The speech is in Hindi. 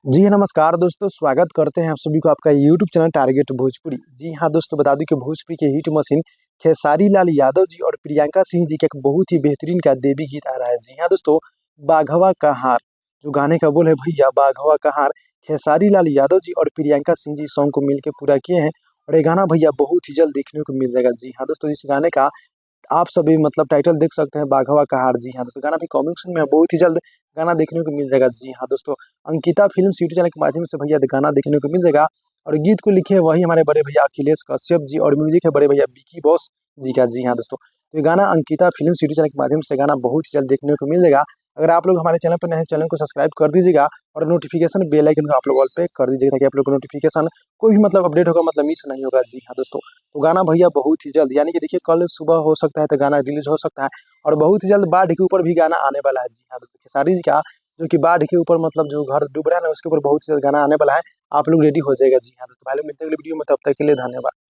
जी हाँ, नमस्कार दोस्तों, स्वागत करते हैं आप सभी को आपका यूट्यूब चैनल टारगेट भोजपुरी। जी हाँ दोस्तों, बता दूं कि भोजपुरी के हिट मशीन खेसारी लाल यादव जी और प्रियंका सिंह जी का एक बहुत ही बेहतरीन का देवी गीत आ रहा है। जी हाँ दोस्तों, बाघवा का हार जो गाने का बोल है भैया, बाघवा का हार खेसारी लाल यादव जी और प्रियंका सिंह जी सॉन्ग को मिलकर पूरा किए हैं। और ये गाना भैया बहुत ही जल्द देखने को मिल जाएगा। जी हाँ दोस्तों, इस गाने का आप सभी टाइटल देख सकते हैं, बाघवा कहार। जी हाँ दोस्तों, गाना भी कॉमिक में है, बहुत ही जल्द गाना देखने को मिल जाएगा। जी हाँ दोस्तों, अंकिता फिल्म यूट्यूब चैनल के माध्यम से भैया गाना देखने को मिल जाएगा। और गीत को लिखे हैं वही हमारे बड़े भैया अखिलेश कश्यप जी और म्यूजिक है बड़े भैया विकी बॉस जी का। जी हाँ दोस्तों, तो ये गाना अंकिता फिल्म यूट्यूब चैनल के माध्यम से गाना बहुत ही जल्द देखने को मिल जाएगा। अगर आप लोग हमारे चैनल पर नए हैं, चैनल को सब्सक्राइब कर दीजिएगा और नोटिफिकेशन बेल आइकन को आप लोग ऑल पे कर दीजिएगा ताकि आप लोग को नोटिफिकेशन कोई भी अपडेट होगा मिस नहीं होगा। जी हाँ दोस्तों, तो गाना भैया बहुत ही जल्द, यानी कि देखिए कल सुबह हो सकता है तो गाना रिलीज हो सकता है। और बहुत ही जल्द बाढ़ के ऊपर भी गाना आने वाला है। जी हाँ दोस्तों, खेसारी जी का जो कि बाढ़ के ऊपर जो घर डूब रहा है ना, उसके ऊपर बहुत ही जल्द गाना आने वाला है। आप लोग रेडी हो जाएगा। जी हाँ दोस्तों, पहले मिलते हैं अगले वीडियो में, तब तक के लिए धन्यवाद।